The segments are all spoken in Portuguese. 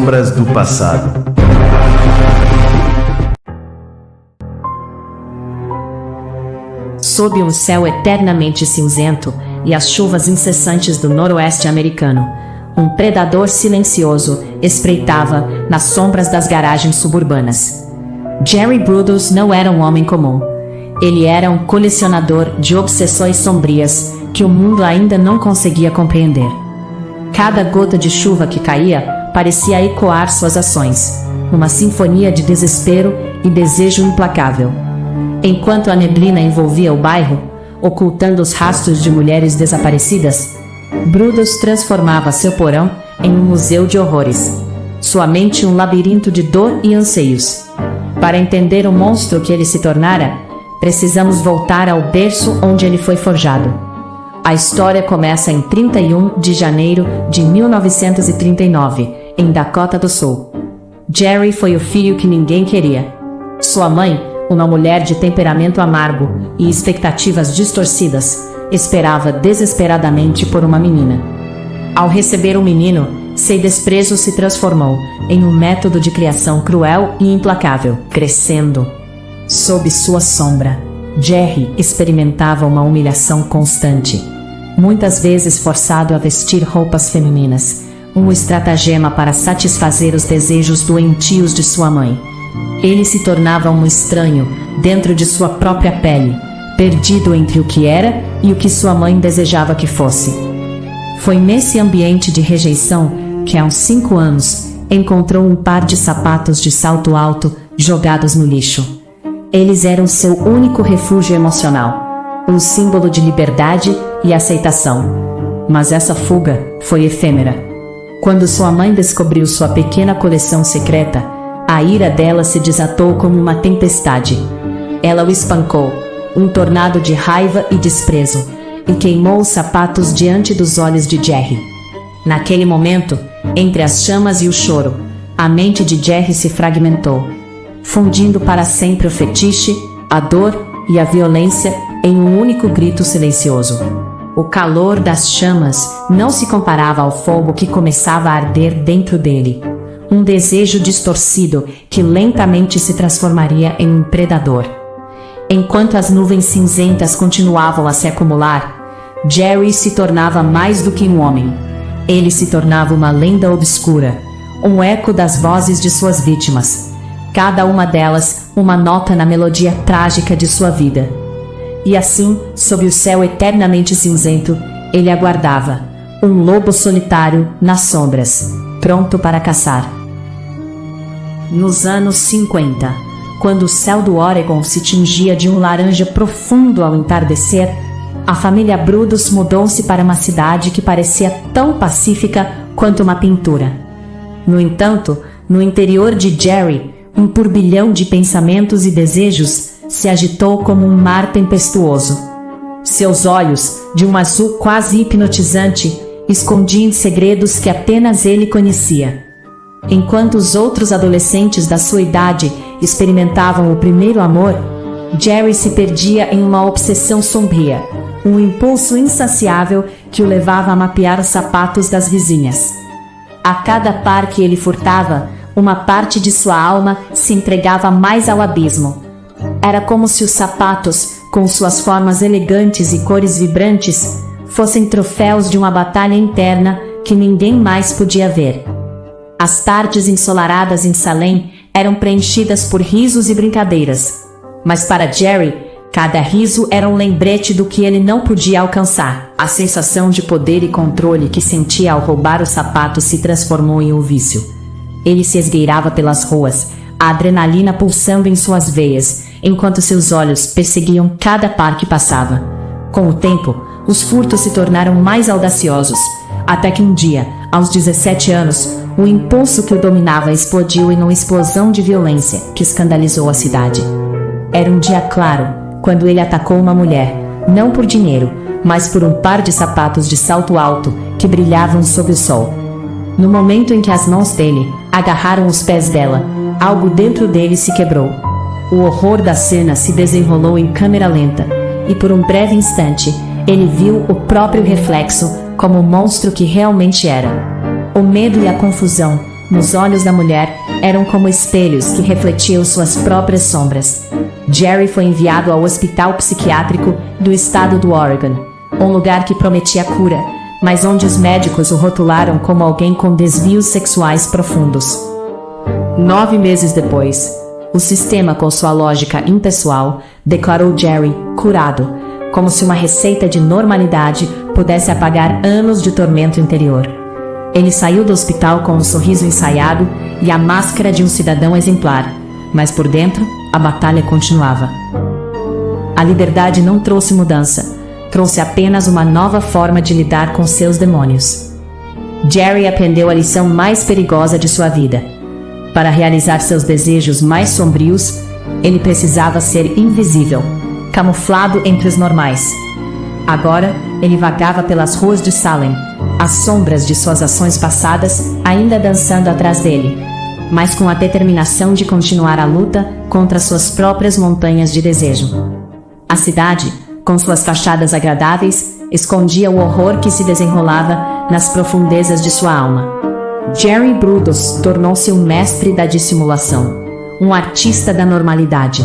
sombras do passado. Sob um céu eternamente cinzento e as chuvas incessantes do noroeste americano, um predador silencioso espreitava nas sombras das garagens suburbanas. Jerry Brudos não era um homem comum. Ele era um colecionador de obsessões sombrias que o mundo ainda não conseguia compreender. Cada gota de chuva que caía parecia ecoar suas ações, uma sinfonia de desespero e desejo implacável. Enquanto a neblina envolvia o bairro, ocultando os rastros de mulheres desaparecidas, Brudos transformava seu porão em um museu de horrores, sua mente um labirinto de dor e anseios. Para entender o monstro que ele se tornara, precisamos voltar ao berço onde ele foi forjado. A história começa em 31 de janeiro de 1939, em Dakota do Sul. Jerry foi o filho que ninguém queria. Sua mãe, uma mulher de temperamento amargo e expectativas distorcidas, esperava desesperadamente por uma menina. Ao receber um menino, seu desprezo se transformou em um método de criação cruel e implacável. Crescendo sob sua sombra, Jerry experimentava uma humilhação constante. Muitas vezes forçado a vestir roupas femininas, um estratagema para satisfazer os desejos doentios de sua mãe. Ele se tornava um estranho dentro de sua própria pele, perdido entre o que era e o que sua mãe desejava que fosse. Foi nesse ambiente de rejeição que, há uns 5 anos, encontrou um par de sapatos de salto alto jogados no lixo. Eles eram seu único refúgio emocional, um símbolo de liberdade e aceitação. Mas essa fuga foi efêmera. Quando sua mãe descobriu sua pequena coleção secreta, a ira dela se desatou como uma tempestade. Ela o espancou, um tornado de raiva e desprezo, e queimou os sapatos diante dos olhos de Jerry. Naquele momento, entre as chamas e o choro, a mente de Jerry se fragmentou, fundindo para sempre o fetiche, a dor e a violência em um único grito silencioso. O calor das chamas não se comparava ao fogo que começava a arder dentro dele. Um desejo distorcido que lentamente se transformaria em um predador. Enquanto as nuvens cinzentas continuavam a se acumular, Jerry se tornava mais do que um homem. Ele se tornava uma lenda obscura, um eco das vozes de suas vítimas, cada uma delas uma nota na melodia trágica de sua vida. E assim, sob o céu eternamente cinzento, ele aguardava, um lobo solitário nas sombras, pronto para caçar. Nos anos 50, quando o céu do Oregon se tingia de um laranja profundo ao entardecer, a família Brudos mudou-se para uma cidade que parecia tão pacífica quanto uma pintura. No entanto, no interior de Jerry, um turbilhão de pensamentos e desejos se agitou como um mar tempestuoso. Seus olhos, de um azul quase hipnotizante, escondiam segredos que apenas ele conhecia. Enquanto os outros adolescentes da sua idade experimentavam o primeiro amor, Jerry se perdia em uma obsessão sombria, um impulso insaciável que o levava a mapear os sapatos das vizinhas. A cada par que ele furtava, uma parte de sua alma se entregava mais ao abismo. Era como se os sapatos, com suas formas elegantes e cores vibrantes, fossem troféus de uma batalha interna que ninguém mais podia ver. As tardes ensolaradas em Salem eram preenchidas por risos e brincadeiras. Mas para Jerry, cada riso era um lembrete do que ele não podia alcançar. A sensação de poder e controle que sentia ao roubar os sapatos se transformou em um vício. Ele se esgueirava pelas ruas, a adrenalina pulsando em suas veias, enquanto seus olhos perseguiam cada par que passava. Com o tempo, os furtos se tornaram mais audaciosos, até que um dia, aos 17 anos, o impulso que o dominava explodiu em uma explosão de violência que escandalizou a cidade. Era um dia claro, quando ele atacou uma mulher, não por dinheiro, mas por um par de sapatos de salto alto que brilhavam sob o sol. No momento em que as mãos dele agarraram os pés dela, algo dentro dele se quebrou. O horror da cena se desenrolou em câmera lenta, e por um breve instante, ele viu o próprio reflexo como o monstro que realmente era. O medo e a confusão nos olhos da mulher, eram como espelhos que refletiam suas próprias sombras. Jerry foi enviado ao hospital psiquiátrico do estado do Oregon, um lugar que prometia cura, mas onde os médicos o rotularam como alguém com desvios sexuais profundos. 9 meses depois, o sistema, com sua lógica impessoal, declarou Jerry curado, como se uma receita de normalidade pudesse apagar anos de tormento interior. Ele saiu do hospital com um sorriso ensaiado e a máscara de um cidadão exemplar, mas por dentro, a batalha continuava. A liberdade não trouxe mudança, trouxe apenas uma nova forma de lidar com seus demônios. Jerry aprendeu a lição mais perigosa de sua vida. Para realizar seus desejos mais sombrios, ele precisava ser invisível, camuflado entre os normais. Agora, ele vagava pelas ruas de Salem, as sombras de suas ações passadas ainda dançando atrás dele, mas com a determinação de continuar a luta contra suas próprias montanhas de desejo. A cidade, com suas fachadas agradáveis, escondia o horror que se desenrolava nas profundezas de sua alma. Jerry Brudos tornou-se um mestre da dissimulação, um artista da normalidade.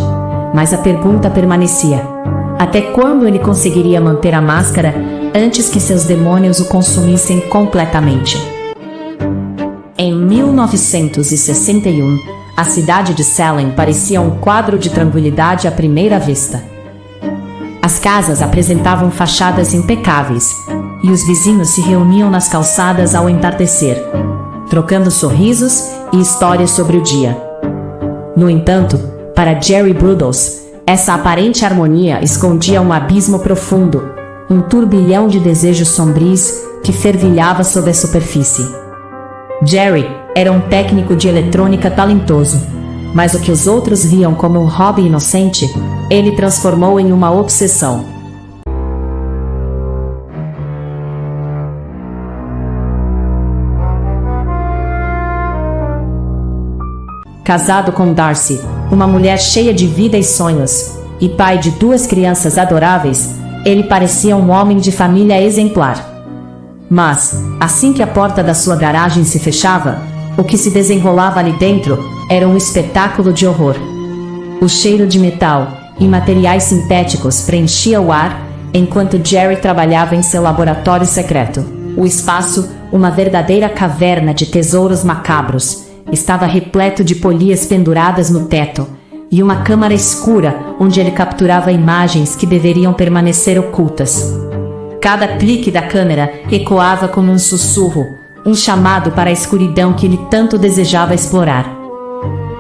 Mas a pergunta permanecia: até quando ele conseguiria manter a máscara antes que seus demônios o consumissem completamente? Em 1961, a cidade de Salem parecia um quadro de tranquilidade à primeira vista. As casas apresentavam fachadas impecáveis, e os vizinhos se reuniam nas calçadas ao entardecer, trocando sorrisos e histórias sobre o dia. No entanto, para Jerry Brudos, essa aparente harmonia escondia um abismo profundo, um turbilhão de desejos sombrios que fervilhava sob a superfície. Jerry era um técnico de eletrônica talentoso, mas o que os outros viam como um hobby inocente, ele transformou em uma obsessão. Casado com Darcy, uma mulher cheia de vida e sonhos, e pai de 2 crianças adoráveis, ele parecia um homem de família exemplar. Mas, assim que a porta da sua garagem se fechava, o que se desenrolava ali dentro era um espetáculo de horror. O cheiro de metal e materiais sintéticos preenchia o ar enquanto Jerry trabalhava em seu laboratório secreto. O espaço, uma verdadeira caverna de tesouros macabros, estava repleto de polias penduradas no teto e uma câmara escura onde ele capturava imagens que deveriam permanecer ocultas. Cada clique da câmera ecoava como um sussurro, um chamado para a escuridão que ele tanto desejava explorar.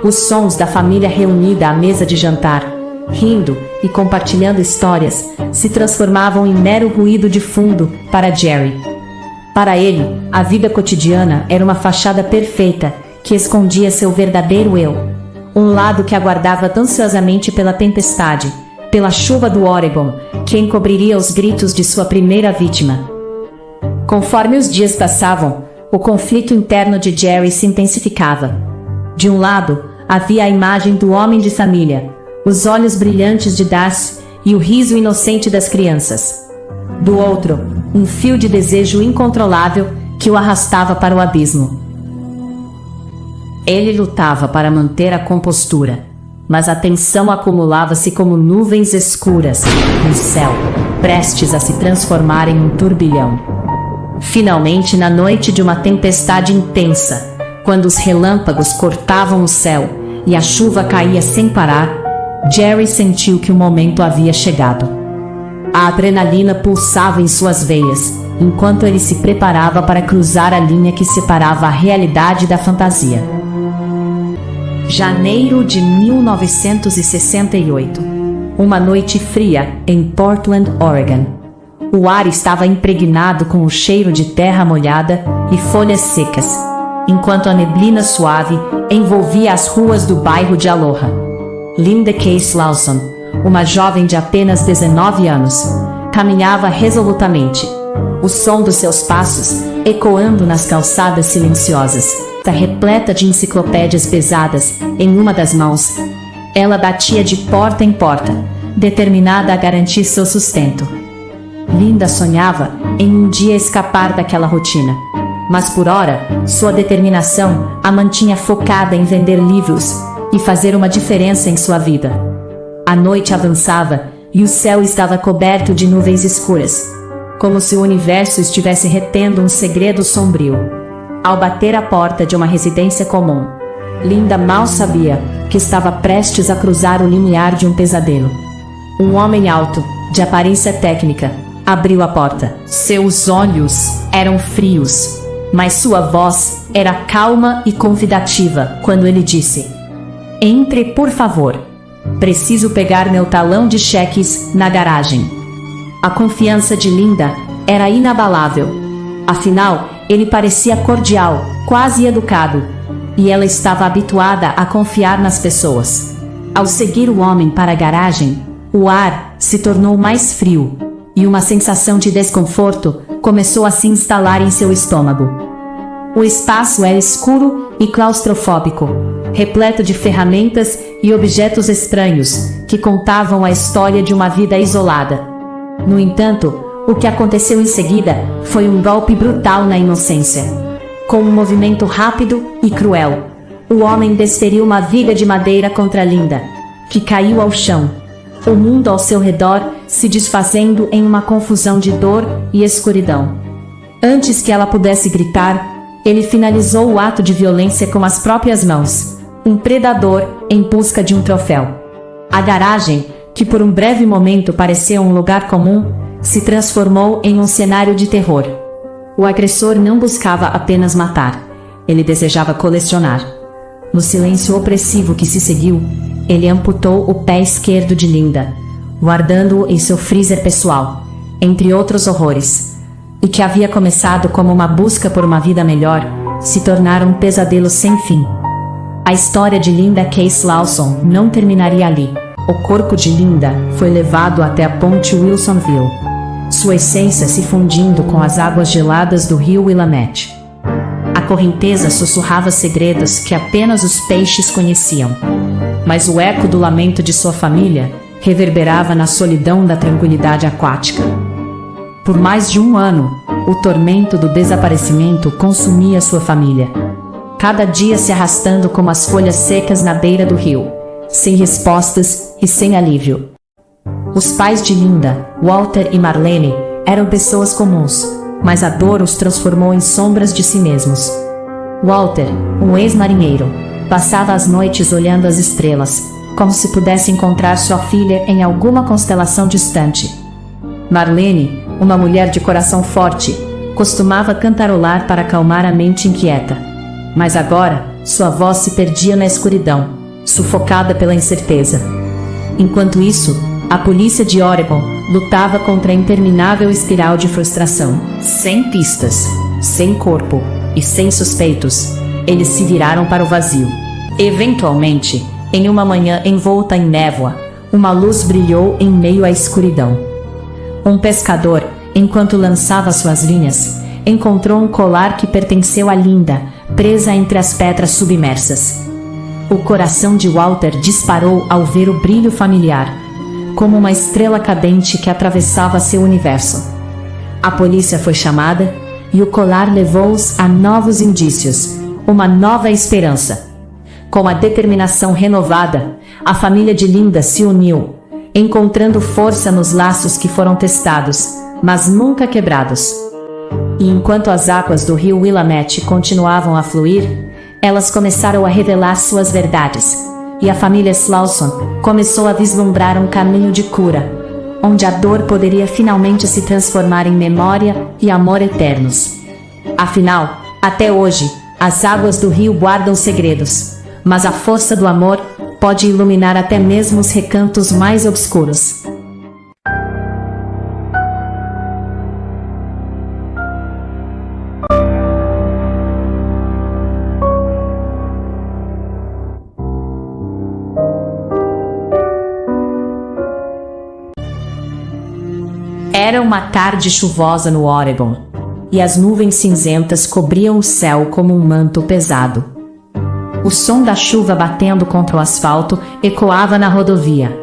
Os sons da família reunida à mesa de jantar, rindo e compartilhando histórias, se transformavam em mero ruído de fundo para Jerry. Para ele, a vida cotidiana era uma fachada perfeita que escondia seu verdadeiro eu, um lado que aguardava ansiosamente pela tempestade, pela chuva do Oregon, que encobriria os gritos de sua primeira vítima. Conforme os dias passavam, o conflito interno de Jerry se intensificava. De um lado, havia a imagem do homem de família, os olhos brilhantes de Darcy e o riso inocente das crianças. Do outro, um fio de desejo incontrolável que o arrastava para o abismo. Ele lutava para manter a compostura, mas a tensão acumulava-se como nuvens escuras no céu, prestes a se transformar em um turbilhão. Finalmente, na noite de uma tempestade intensa, quando os relâmpagos cortavam o céu e a chuva caía sem parar, Jerry sentiu que o momento havia chegado. A adrenalina pulsava em suas veias, enquanto ele se preparava para cruzar a linha que separava a realidade da fantasia. Janeiro de 1968. Uma noite fria em Portland, Oregon. O ar estava impregnado com o cheiro de terra molhada e folhas secas, enquanto a neblina suave envolvia as ruas do bairro de Aloha. Linda Case Lawson, uma jovem de apenas 19 anos, caminhava resolutamente, o som dos seus passos ecoando nas calçadas silenciosas, repleta de enciclopédias pesadas em uma das mãos. Ela batia de porta em porta, determinada a garantir seu sustento. Linda sonhava em um dia escapar daquela rotina. Mas por ora, sua determinação a mantinha focada em vender livros e fazer uma diferença em sua vida. A noite avançava e o céu estava coberto de nuvens escuras, como se o universo estivesse retendo um segredo sombrio. Ao bater à porta de uma residência comum, Linda mal sabia que estava prestes a cruzar o limiar de um pesadelo. Um homem alto, de aparência técnica, abriu a porta. Seus olhos eram frios, mas sua voz era calma e convidativa quando ele disse: "Entre, por favor. Preciso pegar meu talão de cheques na garagem." A confiança de Linda era inabalável. Afinal, ele parecia cordial, quase educado, e ela estava habituada a confiar nas pessoas. Ao seguir o homem para a garagem, o ar se tornou mais frio, e uma sensação de desconforto começou a se instalar em seu estômago. O espaço era escuro e claustrofóbico, repleto de ferramentas e objetos estranhos que contavam a história de uma vida isolada. No entanto, o que aconteceu em seguida foi um golpe brutal na inocência. Com um movimento rápido e cruel, o homem desferiu uma viga de madeira contra Linda, que caiu ao chão. O mundo ao seu redor se desfazendo em uma confusão de dor e escuridão. Antes que ela pudesse gritar, ele finalizou o ato de violência com as próprias mãos, um predador em busca de um troféu. A garagem, que por um breve momento parecia um lugar comum, se transformou em um cenário de terror. O agressor não buscava apenas matar, ele desejava colecionar. No silêncio opressivo que se seguiu, ele amputou o pé esquerdo de Linda, guardando-o em seu freezer pessoal, entre outros horrores. E que havia começado como uma busca por uma vida melhor, se tornara um pesadelo sem fim. A história de Linda Case Lawson não terminaria ali. O corpo de Linda foi levado até a ponte Wilsonville, sua essência se fundindo com as águas geladas do rio Willamette. A correnteza sussurrava segredos que apenas os peixes conheciam, mas o eco do lamento de sua família reverberava na solidão da tranquilidade aquática. Por mais de um ano, o tormento do desaparecimento consumia sua família, cada dia se arrastando como as folhas secas na beira do rio, sem respostas e sem alívio. Os pais de Linda, Walter e Marlene, eram pessoas comuns, mas a dor os transformou em sombras de si mesmos. Walter, um ex-marinheiro, passava as noites olhando as estrelas, como se pudesse encontrar sua filha em alguma constelação distante. Marlene, uma mulher de coração forte, costumava cantarolar para acalmar a mente inquieta. Mas agora, sua voz se perdia na escuridão, sufocada pela incerteza. Enquanto isso, a polícia de Oregon lutava contra a interminável espiral de frustração. Sem pistas, sem corpo e sem suspeitos, eles se viraram para o vazio. Eventualmente, em uma manhã envolta em névoa, uma luz brilhou em meio à escuridão. Um pescador, enquanto lançava suas linhas, encontrou um colar que pertenceu a Linda, presa entre as pedras submersas. O coração de Walter disparou ao ver o brilho familiar, como uma estrela cadente que atravessava seu universo. A polícia foi chamada, e o colar levou-os a novos indícios, uma nova esperança. Com a determinação renovada, a família de Linda se uniu, encontrando força nos laços que foram testados, mas nunca quebrados. E enquanto as águas do rio Willamette continuavam a fluir, elas começaram a revelar suas verdades, e a família Slauson começou a vislumbrar um caminho de cura, onde a dor poderia finalmente se transformar em memória e amor eternos. Afinal, até hoje, as águas do rio guardam segredos, mas a força do amor pode iluminar até mesmo os recantos mais obscuros. Era uma tarde chuvosa no Oregon, e as nuvens cinzentas cobriam o céu como um manto pesado. O som da chuva batendo contra o asfalto ecoava na rodovia,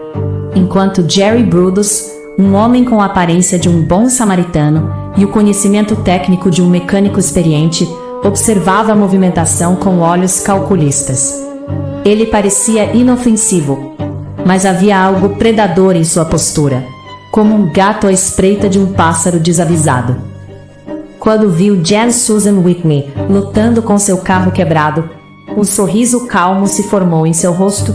enquanto Jerry Brudos, um homem com a aparência de um bom samaritano, e o conhecimento técnico de um mecânico experiente, observava a movimentação com olhos calculistas. Ele parecia inofensivo, mas havia algo predador em sua postura, como um gato à espreita de um pássaro desavisado. Quando viu Jan Susan Whitney lutando com seu carro quebrado, um sorriso calmo se formou em seu rosto,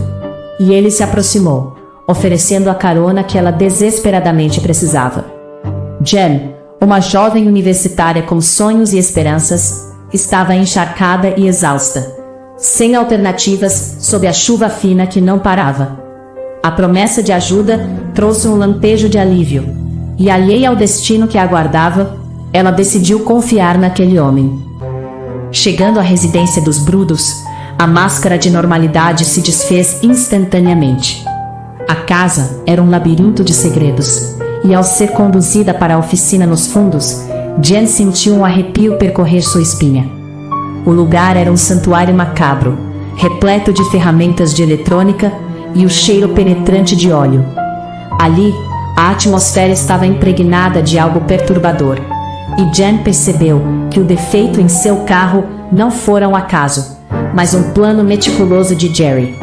e ele se aproximou, oferecendo a carona que ela desesperadamente precisava. Jan, uma jovem universitária com sonhos e esperanças, estava encharcada e exausta, sem alternativas, sob a chuva fina que não parava. A promessa de ajuda trouxe um lampejo de alívio, e alheia ao destino que a aguardava, ela decidiu confiar naquele homem. Chegando à residência dos Brudos, a máscara de normalidade se desfez instantaneamente. A casa era um labirinto de segredos, e ao ser conduzida para a oficina nos fundos, Jan sentiu um arrepio percorrer sua espinha. O lugar era um santuário macabro, repleto de ferramentas de eletrônica e o cheiro penetrante de óleo. Ali, a atmosfera estava impregnada de algo perturbador, e Jan percebeu que o defeito em seu carro não fora um acaso, mas um plano meticuloso de Jerry.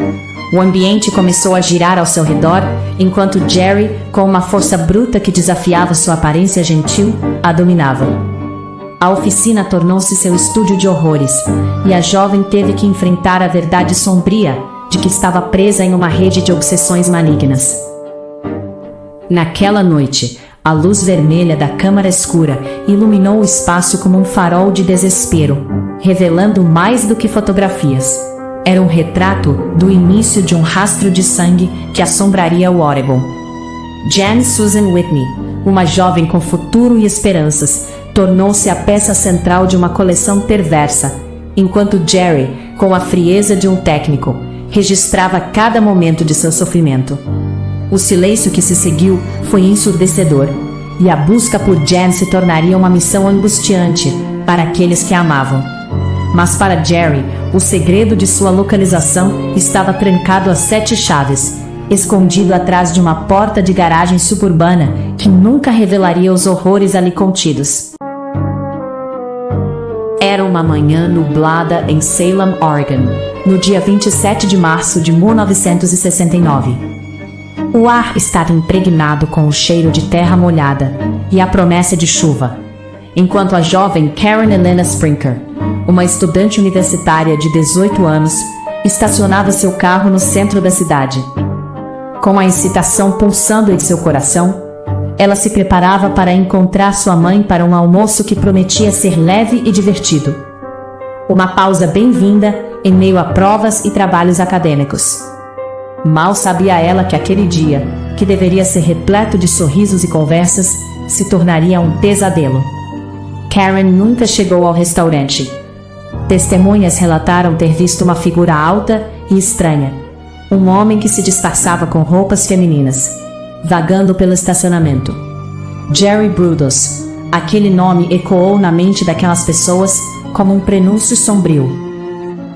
O ambiente começou a girar ao seu redor, enquanto Jerry, com uma força bruta que desafiava sua aparência gentil, a dominava. A oficina tornou-se seu estúdio de horrores, e a jovem teve que enfrentar a verdade sombria de que estava presa em uma rede de obsessões malignas. Naquela noite, a luz vermelha da câmara escura iluminou o espaço como um farol de desespero, revelando mais do que fotografias. Era um retrato do início de um rastro de sangue que assombraria o Oregon. Jan Susan Whitney, uma jovem com futuro e esperanças, tornou-se a peça central de uma coleção perversa, enquanto Jerry, com a frieza de um técnico, registrava cada momento de seu sofrimento. O silêncio que se seguiu foi ensurdecedor, e a busca por Jan se tornaria uma missão angustiante para aqueles que a amavam. Mas para Jerry, o segredo de sua localização estava trancado a 7 chaves, escondido atrás de uma porta de garagem suburbana que nunca revelaria os horrores ali contidos. Era uma manhã nublada em Salem, Oregon, no dia 27 de março de 1969. O ar estava impregnado com o cheiro de terra molhada e a promessa de chuva, enquanto a jovem Karen Elena Sprinker, uma estudante universitária de 18 anos, estacionava seu carro no centro da cidade. Com a excitação pulsando em seu coração, ela se preparava para encontrar sua mãe para um almoço que prometia ser leve e divertido. Uma pausa bem-vinda em meio a provas e trabalhos acadêmicos. Mal sabia ela que aquele dia, que deveria ser repleto de sorrisos e conversas, se tornaria um pesadelo. Karen nunca chegou ao restaurante. Testemunhas relataram ter visto uma figura alta e estranha, um homem que se disfarçava com roupas femininas, vagando pelo estacionamento. Jerry Brudos, aquele nome ecoou na mente daquelas pessoas como um prenúncio sombrio.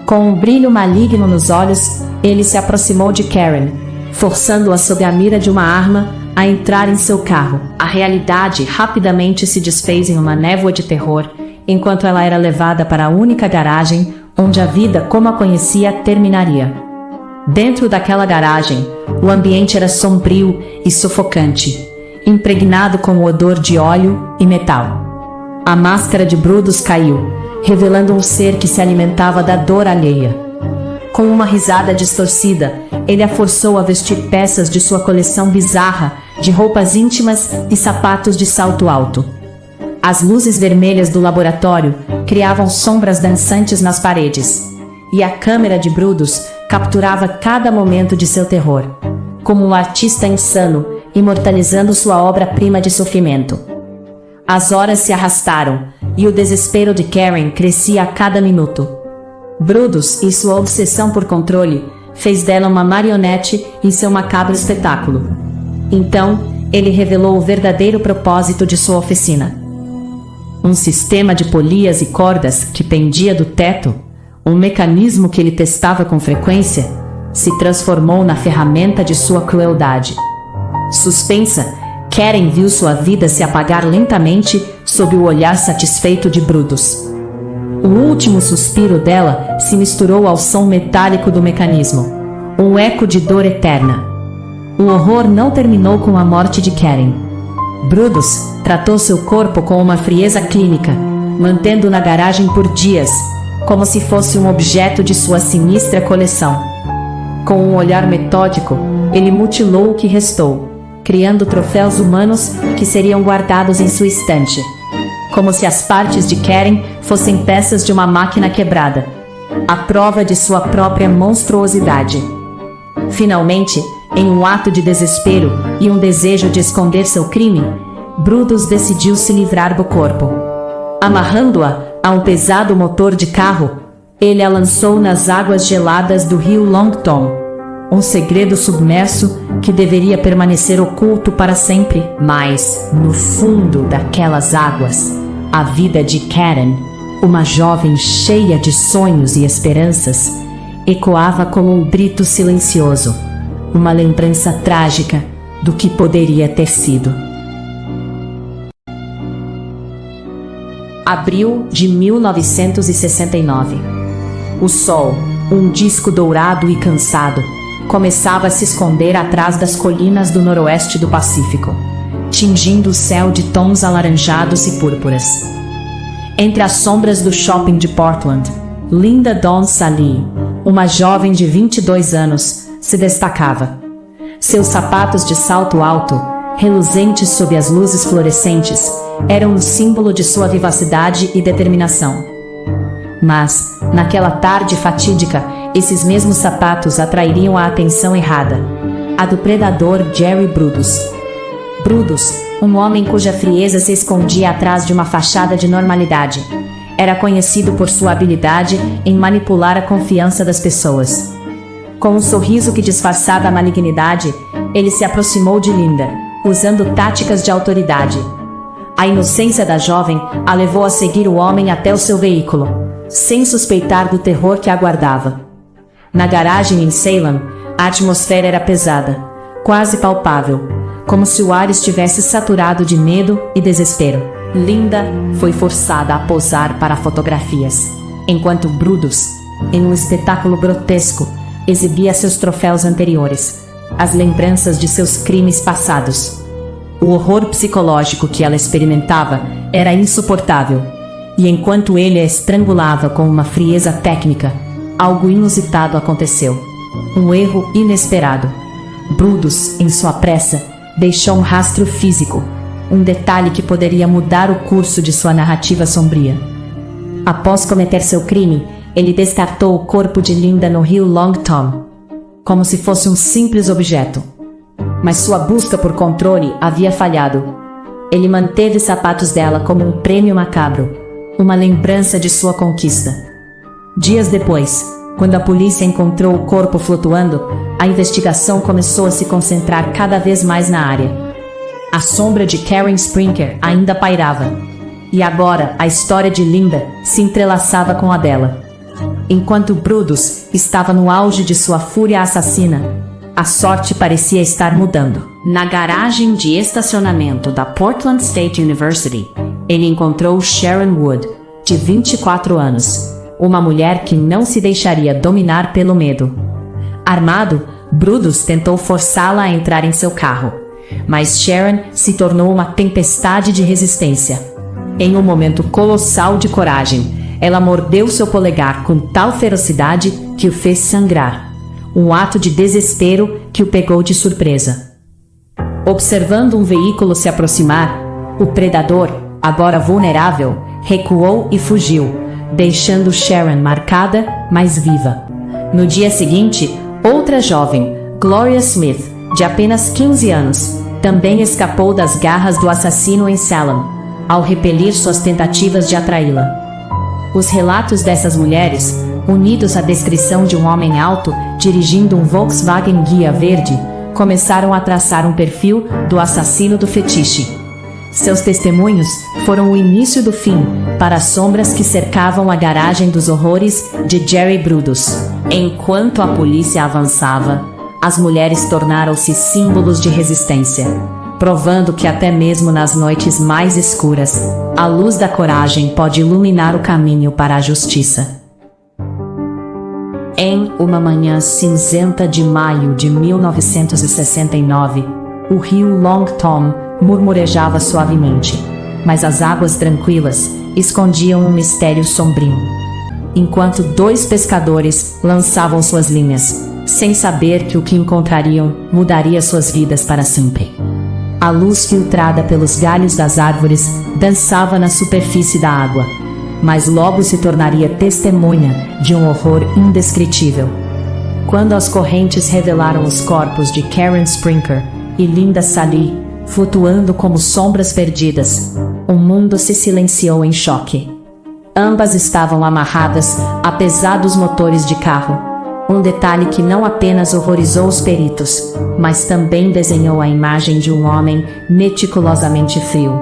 Com um brilho maligno nos olhos, ele se aproximou de Karen, forçando-a sob a mira de uma arma a entrar em seu carro. A realidade rapidamente se desfez em uma névoa de terror, enquanto ela era levada para a única garagem onde a vida como a conhecia terminaria. Dentro daquela garagem, o ambiente era sombrio e sufocante, impregnado com o odor de óleo e metal. A máscara de Brudos caiu, revelando um ser que se alimentava da dor alheia. Com uma risada distorcida, ele a forçou a vestir peças de sua coleção bizarra de roupas íntimas e sapatos de salto alto. As luzes vermelhas do laboratório criavam sombras dançantes nas paredes, e a câmera de Brudos capturava cada momento de seu terror, como um artista insano, imortalizando sua obra-prima de sofrimento. As horas se arrastaram, e o desespero de Karen crescia a cada minuto. Brudos e sua obsessão por controle fez dela uma marionete em seu macabro espetáculo. Então, ele revelou o verdadeiro propósito de sua oficina. Um sistema de polias e cordas que pendia do teto, um mecanismo que ele testava com frequência, se transformou na ferramenta de sua crueldade. Suspensa, Karen viu sua vida se apagar lentamente sob o olhar satisfeito de Brutus. O último suspiro dela se misturou ao som metálico do mecanismo, um eco de dor eterna. O horror não terminou com a morte de Karen. Brutus tratou seu corpo com uma frieza clínica, mantendo-o na garagem por dias, como se fosse um objeto de sua sinistra coleção. Com um olhar metódico, ele mutilou o que restou, criando troféus humanos que seriam guardados em sua estante, como se as partes de Karen fossem peças de uma máquina quebrada, a prova de sua própria monstruosidade. Finalmente, em um ato de desespero e um desejo de esconder seu crime, Brutus decidiu se livrar do corpo. Amarrando-a a um pesado motor de carro, ele a lançou nas águas geladas do rio Long Tom, um segredo submerso que deveria permanecer oculto para sempre. Mas, no fundo daquelas águas, a vida de Karen, uma jovem cheia de sonhos e esperanças, ecoava como um grito silencioso, uma lembrança trágica do que poderia ter sido. Abril de 1969. O sol, um disco dourado e cansado, começava a se esconder atrás das colinas do noroeste do Pacífico, tingindo o céu de tons alaranjados e púrpuras. Entre as sombras do shopping de Portland, Linda Dawn Salee, uma jovem de 22 anos, se destacava. Seus sapatos de salto alto, reluzentes sob as luzes fluorescentes, eram um símbolo de sua vivacidade e determinação. Mas, naquela tarde fatídica, esses mesmos sapatos atrairiam a atenção errada, a do predador Jerry Brutus. Brutus, um homem cuja frieza se escondia atrás de uma fachada de normalidade, era conhecido por sua habilidade em manipular a confiança das pessoas. Com um sorriso que disfarçava a malignidade, ele se aproximou de Linda, usando táticas de autoridade. A inocência da jovem a levou a seguir o homem até o seu veículo, sem suspeitar do terror que a aguardava. Na garagem em Salem, a atmosfera era pesada, quase palpável, como se o ar estivesse saturado de medo e desespero. Linda foi forçada a posar para fotografias, enquanto Brutus, em um espetáculo grotesco, exibia seus troféus anteriores, as lembranças de seus crimes passados. O horror psicológico que ela experimentava era insuportável, e enquanto ele a estrangulava com uma frieza técnica, algo inusitado aconteceu. Um erro inesperado. Brutus, em sua pressa, deixou um rastro físico, um detalhe que poderia mudar o curso de sua narrativa sombria. Após cometer seu crime, ele descartou o corpo de Linda no rio Long Tom, como se fosse um simples objeto. Mas sua busca por controle havia falhado. Ele manteve os sapatos dela como um prêmio macabro, uma lembrança de sua conquista. Dias depois, quando a polícia encontrou o corpo flutuando, a investigação começou a se concentrar cada vez mais na área. A sombra de Karen Sprinker ainda pairava, e agora a história de Linda se entrelaçava com a dela. Enquanto Brutus estava no auge de sua fúria assassina, a sorte parecia estar mudando. Na garagem de estacionamento da Portland State University, ele encontrou Sharon Wood, de 24 anos, uma mulher que não se deixaria dominar pelo medo. Armado, Brutus tentou forçá-la a entrar em seu carro, mas Sharon se tornou uma tempestade de resistência. Em um momento colossal de coragem, ela mordeu seu polegar com tal ferocidade que o fez sangrar. Um ato de desespero que o pegou de surpresa. Observando um veículo se aproximar, o predador, agora vulnerável, recuou e fugiu, deixando Sharon marcada, mas viva. No dia seguinte, outra jovem, Gloria Smith, de apenas 15 anos, também escapou das garras do assassino em Salem, ao repelir suas tentativas de atraí-la. Os relatos dessas mulheres, unidos à descrição de um homem alto dirigindo um Volkswagen Guia verde, começaram a traçar um perfil do assassino do fetiche. Seus testemunhos foram o início do fim para as sombras que cercavam a garagem dos horrores de Jerry Brutus. Enquanto a polícia avançava, as mulheres tornaram-se símbolos de resistência, provando que até mesmo nas noites mais escuras, a luz da coragem pode iluminar o caminho para a justiça. Em uma manhã cinzenta de maio de 1969, o rio Long Tom murmurejava suavemente, mas as águas tranquilas escondiam um mistério sombrio. Enquanto dois pescadores lançavam suas linhas, sem saber que o que encontrariam mudaria suas vidas para sempre. A luz filtrada pelos galhos das árvores dançava na superfície da água, mas logo se tornaria testemunha de um horror indescritível. Quando as correntes revelaram os corpos de Karen Sprinker e Linda Sally, flutuando como sombras perdidas, o mundo se silenciou em choque. Ambas estavam amarradas a pesados motores de carro, um detalhe que não apenas horrorizou os peritos, mas também desenhou a imagem de um homem meticulosamente frio.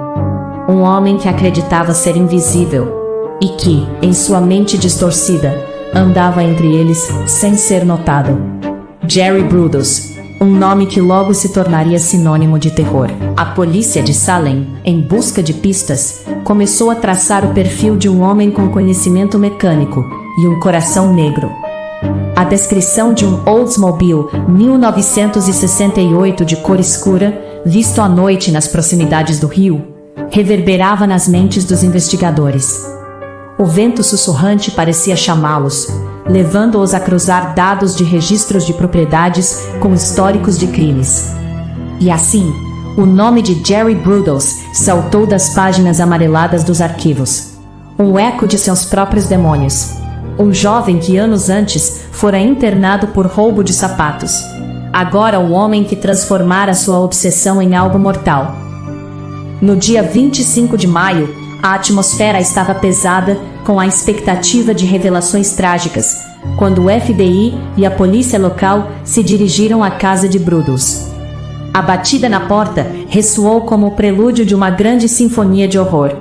Um homem que acreditava ser invisível e que, em sua mente distorcida, andava entre eles sem ser notado. Jerry Brudos, um nome que logo se tornaria sinônimo de terror. A polícia de Salem, em busca de pistas, começou a traçar o perfil de um homem com conhecimento mecânico e um coração negro. A descrição de um Oldsmobile 1968 de cor escura, visto à noite nas proximidades do rio, reverberava nas mentes dos investigadores. O vento sussurrante parecia chamá-los, levando-os a cruzar dados de registros de propriedades com históricos de crimes. E assim, o nome de Jerry Brudos saltou das páginas amareladas dos arquivos. Um eco de seus próprios demônios. Um jovem que anos antes fora internado por roubo de sapatos. Agora o homem que transformara sua obsessão em algo mortal. No dia 25 de maio, a atmosfera estava pesada com a expectativa de revelações trágicas, quando o FBI e a polícia local se dirigiram à casa de Brudos. A batida na porta ressoou como o prelúdio de uma grande sinfonia de horror.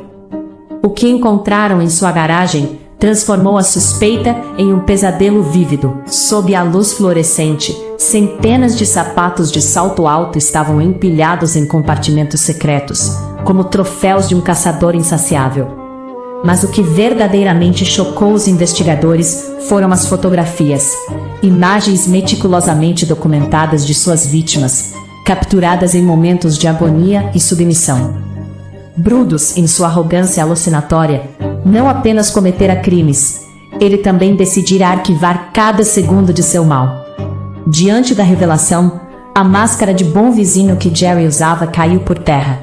O que encontraram em sua garagem transformou a suspeita em um pesadelo vívido. Sob a luz fluorescente, centenas de sapatos de salto alto estavam empilhados em compartimentos secretos, como troféus de um caçador insaciável. Mas o que verdadeiramente chocou os investigadores foram as fotografias, imagens meticulosamente documentadas de suas vítimas, capturadas em momentos de agonia e submissão. Brudos, em sua arrogância alucinatória, não apenas cometera crimes, ele também decidira arquivar cada segundo de seu mal. Diante da revelação, a máscara de bom vizinho que Jerry usava caiu por terra.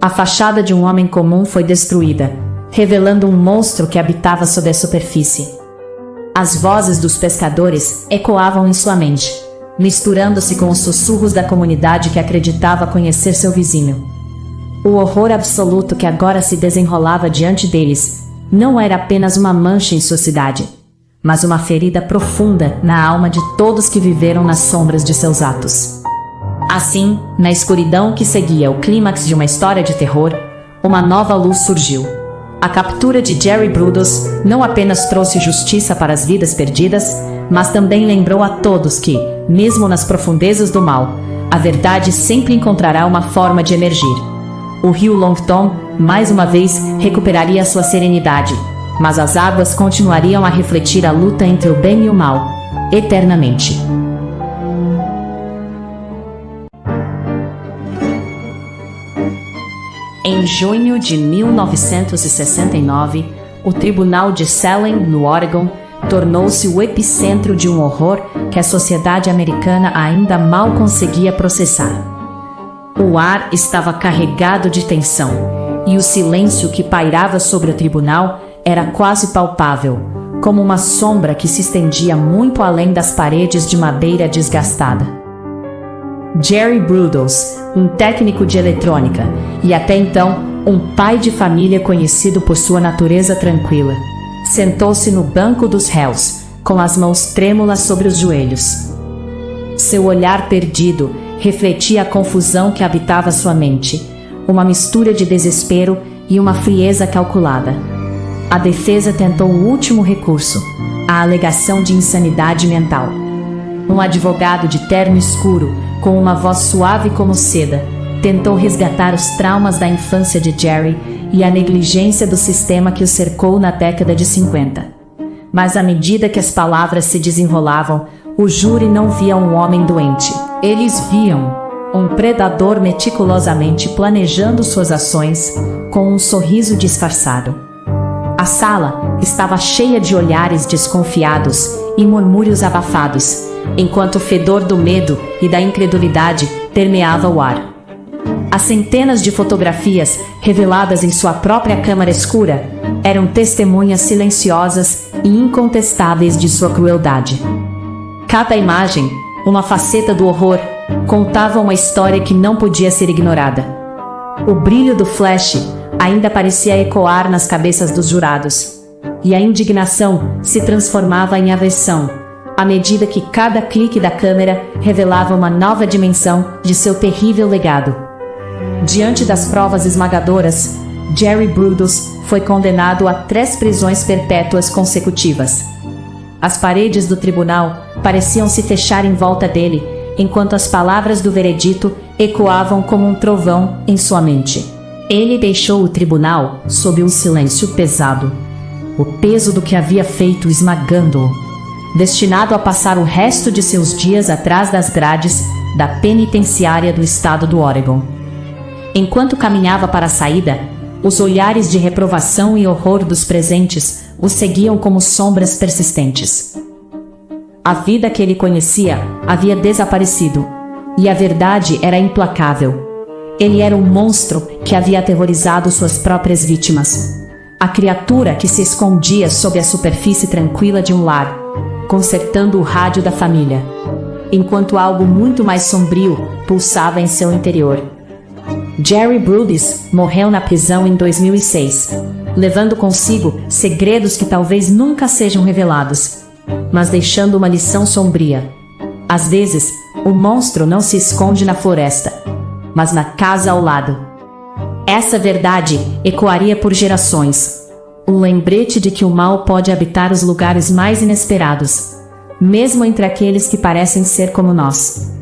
A fachada de um homem comum foi destruída, revelando um monstro que habitava sob a superfície. As vozes dos pescadores ecoavam em sua mente, misturando-se com os sussurros da comunidade que acreditava conhecer seu vizinho. O horror absoluto que agora se desenrolava diante deles não era apenas uma mancha em sua cidade, mas uma ferida profunda na alma de todos que viveram nas sombras de seus atos. Assim, na escuridão que seguia o clímax de uma história de terror, uma nova luz surgiu. A captura de Jerry Brudos não apenas trouxe justiça para as vidas perdidas, mas também lembrou a todos que, mesmo nas profundezas do mal, a verdade sempre encontrará uma forma de emergir. O rio Long Tom, mais uma vez, recuperaria sua serenidade, mas as águas continuariam a refletir a luta entre o bem e o mal, eternamente. Em junho de 1969, o Tribunal de Salem, no Oregon, tornou-se o epicentro de um horror que a sociedade americana ainda mal conseguia processar. O ar estava carregado de tensão, e o silêncio que pairava sobre o tribunal era quase palpável, como uma sombra que se estendia muito além das paredes de madeira desgastada. Jerry Brudos, um técnico de eletrônica, e até então um pai de família conhecido por sua natureza tranquila, sentou-se no banco dos réus, com as mãos trêmulas sobre os joelhos. Seu olhar perdido refletia a confusão que habitava sua mente, uma mistura de desespero e uma frieza calculada. A defesa tentou o último recurso, a alegação de insanidade mental. Um advogado de terno escuro, com uma voz suave como seda, tentou resgatar os traumas da infância de Jerry e a negligência do sistema que o cercou na década de 50. Mas à medida que as palavras se desenrolavam, o júri não via um homem doente. Eles viam um predador meticulosamente planejando suas ações, com um sorriso disfarçado. A sala estava cheia de olhares desconfiados e murmúrios abafados, enquanto o fedor do medo e da incredulidade permeava o ar. As centenas de fotografias, reveladas em sua própria câmara escura, eram testemunhas silenciosas e incontestáveis de sua crueldade. Cada imagem, uma faceta do horror, contava uma história que não podia ser ignorada. O brilho do flash ainda parecia ecoar nas cabeças dos jurados, e a indignação se transformava em aversão, à medida que cada clique da câmera revelava uma nova dimensão de seu terrível legado. Diante das provas esmagadoras, Jerry Brudos foi condenado a 3 prisões perpétuas consecutivas. As paredes do tribunal pareciam se fechar em volta dele, enquanto as palavras do veredito ecoavam como um trovão em sua mente. Ele deixou o tribunal sob um silêncio pesado, o peso do que havia feito esmagando-o, destinado a passar o resto de seus dias atrás das grades da penitenciária do estado do Oregon. Enquanto caminhava para a saída, os olhares de reprovação e horror dos presentes o seguiam como sombras persistentes. A vida que ele conhecia havia desaparecido, e a verdade era implacável. Ele era um monstro que havia aterrorizado suas próprias vítimas. A criatura que se escondia sob a superfície tranquila de um lar, consertando o rádio da família, enquanto algo muito mais sombrio pulsava em seu interior. Jerry Brudos morreu na prisão em 2006, levando consigo segredos que talvez nunca sejam revelados, mas deixando uma lição sombria. Às vezes, o monstro não se esconde na floresta, mas na casa ao lado. Essa verdade ecoaria por gerações, um lembrete de que o mal pode habitar os lugares mais inesperados, mesmo entre aqueles que parecem ser como nós.